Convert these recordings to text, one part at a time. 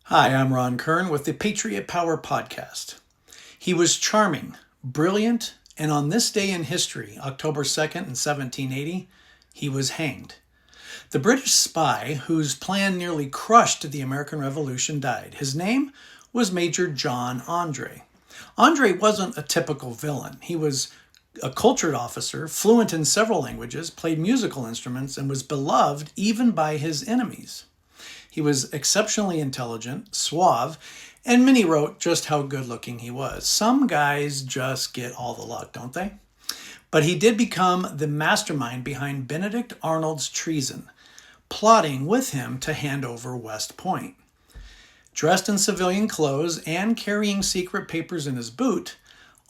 Hi, I'm Ron Kern with the Patriot Power Podcast. He was charming, brilliant, and on this day in history, October 2nd in 1780, he was hanged. The British spy whose plan nearly crushed the American Revolution died. His name was Major John André. André wasn't a typical villain. He was a cultured officer, fluent in several languages, played musical instruments, and was beloved even by his enemies. He was exceptionally intelligent, suave, and many wrote just how good-looking he was. Some guys just get all the luck, don't they? But he did become the mastermind behind Benedict Arnold's treason, plotting with him to hand over West Point. Dressed in civilian clothes and carrying secret papers in his boot,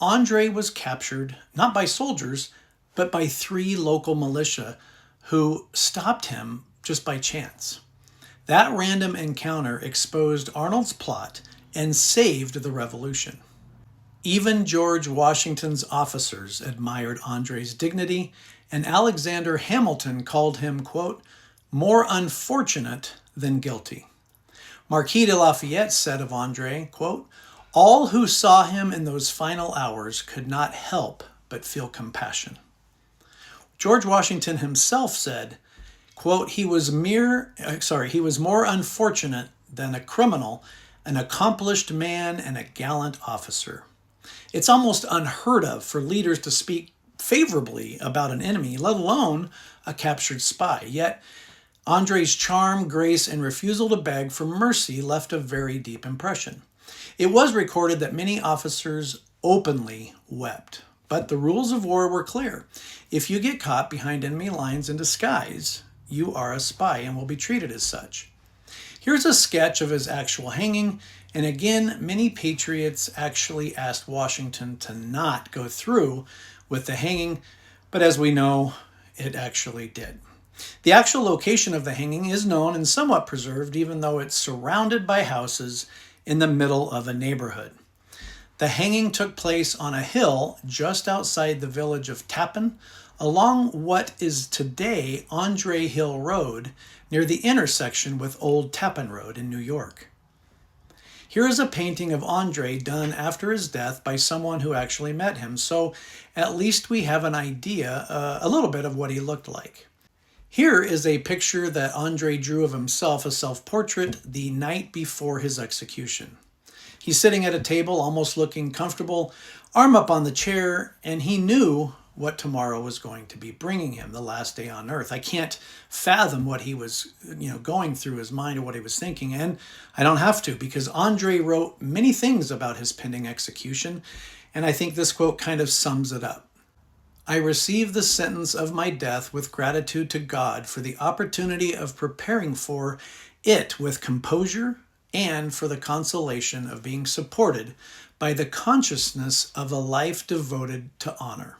André was captured not by soldiers, but by 3 local militia who stopped him just by chance. That random encounter exposed Arnold's plot and saved the revolution. Even George Washington's officers admired André's dignity, and Alexander Hamilton called him, quote, more unfortunate than guilty. Marquis de Lafayette said of André, quote, all who saw him in those final hours could not help but feel compassion. George Washington himself said, quote, he was more unfortunate than a criminal, an accomplished man, and a gallant officer. It's almost unheard of for leaders to speak favorably about an enemy, let alone a captured spy. Yet, André's charm, grace, and refusal to beg for mercy left a very deep impression. It was recorded that many officers openly wept. But the rules of war were clear. If you get caught behind enemy lines in disguise, you are a spy and will be treated as such. Here's a sketch of his actual hanging, and again, many patriots actually asked Washington to not go through with the hanging, but as we know, it actually did. The actual location of the hanging is known and somewhat preserved, even though it's surrounded by houses in the middle of a neighborhood. The hanging took place on a hill just outside the village of Tappan, along what is today André Hill Road, near the intersection with Old Tappan Road in New York. Here is a painting of André done after his death by someone who actually met him, so at least we have an idea, a little bit of what he looked like. Here is a picture that André drew of himself, a self-portrait, the night before his execution. He's sitting at a table, almost looking comfortable, arm up on the chair, and he knew what tomorrow was going to be bringing him, the last day on earth. I can't fathom what he was, going through his mind or what he was thinking, and I don't have to, because André wrote many things about his pending execution, and I think this quote kind of sums it up. I receive the sentence of my death with gratitude to God for the opportunity of preparing for it with composure and for the consolation of being supported by the consciousness of a life devoted to honor.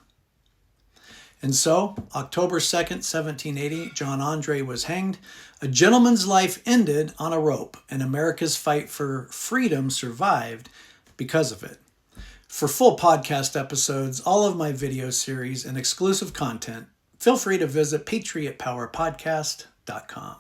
And so, October 2nd, 1780, John André was hanged. A gentleman's life ended on a rope, and America's fight for freedom survived because of it. For full podcast episodes, all of my video series, and exclusive content, feel free to visit patriotpowerpodcast.com.